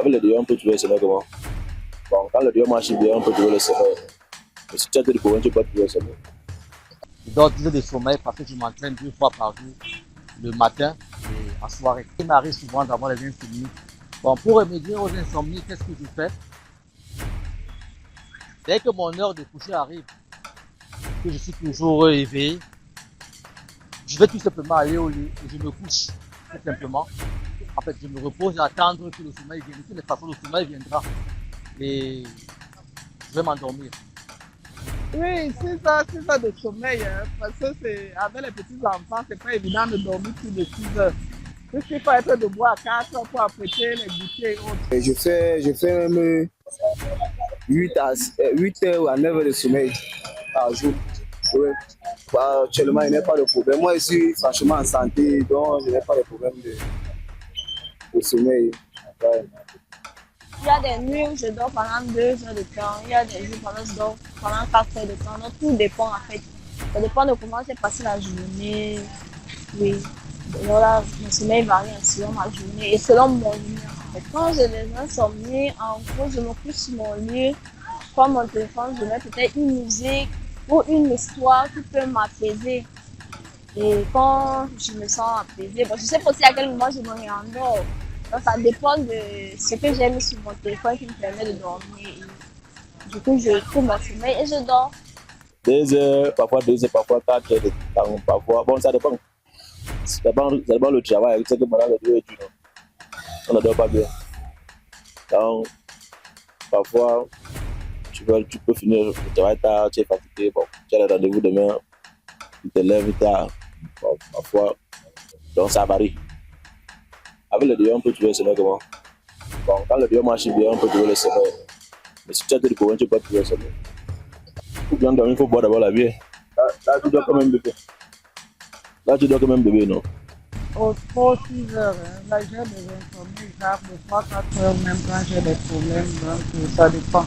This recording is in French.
Avec le dehors, on peut trouver le sommeil comment? Bon, quand le dehors marche bien, on peut trouver le sommeil. Mais si tu as des problèmes, tu peux pas trouver le sommeil. Je dors 10 heures de sommeil parce que je m'entraîne 2 fois par jour, le matin et en soirée. Il m'arrive souvent d'avoir les insomnies. Bon, pour remédier aux insomnies, qu'est-ce que je fais? Dès que mon heure de coucher arrive, que je suis toujours éveillé, je vais tout simplement aller au lit et je me couche, tout simplement. En fait, je me repose et attendre que le sommeil vienne. De toutes les façons, le sommeil viendra et je vais m'endormir. Oui, c'est ça de sommeil, hein, parce que c'est avec les petits enfants, c'est pas évident de dormir plus de 6 heures. Puisqu'il faut être debout à 4 heures pour apprêter les goûters et autres. Et je fais même 8 heures ou à 9 heures de sommeil par jour. Oui. Actuellement, il n'y a pas de problème. Moi, je suis franchement en santé, donc je n'ai pas de problème de sommeil. Ouais. Il y a des nuits où je dors pendant 2 heures de temps, il y a des jours où je dors pendant 4 heures de temps. Donc tout dépend en fait. Ça dépend de comment j'ai passé la journée. Oui. Donc là, mon sommeil varie selon ma journée et selon mon humeur. En fait. Quand j'ai des insomnies, en gros, je me couche sur mon lit, je prends mon téléphone, je mets peut-être une musique ou une histoire qui peut m'apaiser. Et quand je me sens apaisée, bon, je sais pas aussi à quel moment je me réendors. Donc, ça dépend de ce que j'ai mis sur mon téléphone qui me permet de dormir. Et du coup, je trouve mon sommeil et je dors. 2 heures, parfois 2 heures, parfois 4 heures de temps, parfois. Bon, ça dépend. Ça dépend le travail. C'est que pendant le 2 heures, on ne dort pas bien. Donc, parfois, tu peux finir le travail tard, tu es fatigué. Bon, tu as le rendez-vous demain, tu te lèves tard. Bon, parfois, donc ça varie. Avec le dehors, on peut trouver le sommeil comment? Bon, quand le dehors marche bien, on peut trouver le sommeil. Mais si tu as des problèmes, tu peux pas trouver le sommeil. Pour bien dormir, il faut boire d'abord la bière. Là, tu dois quand même bébé. Là, tu dois quand même bébé, non? Trop 6 heures. Hein. Là, j'ai des insomnies, j'arrive de 3-4 heures même quand j'ai des problèmes. Donc, ça dépend.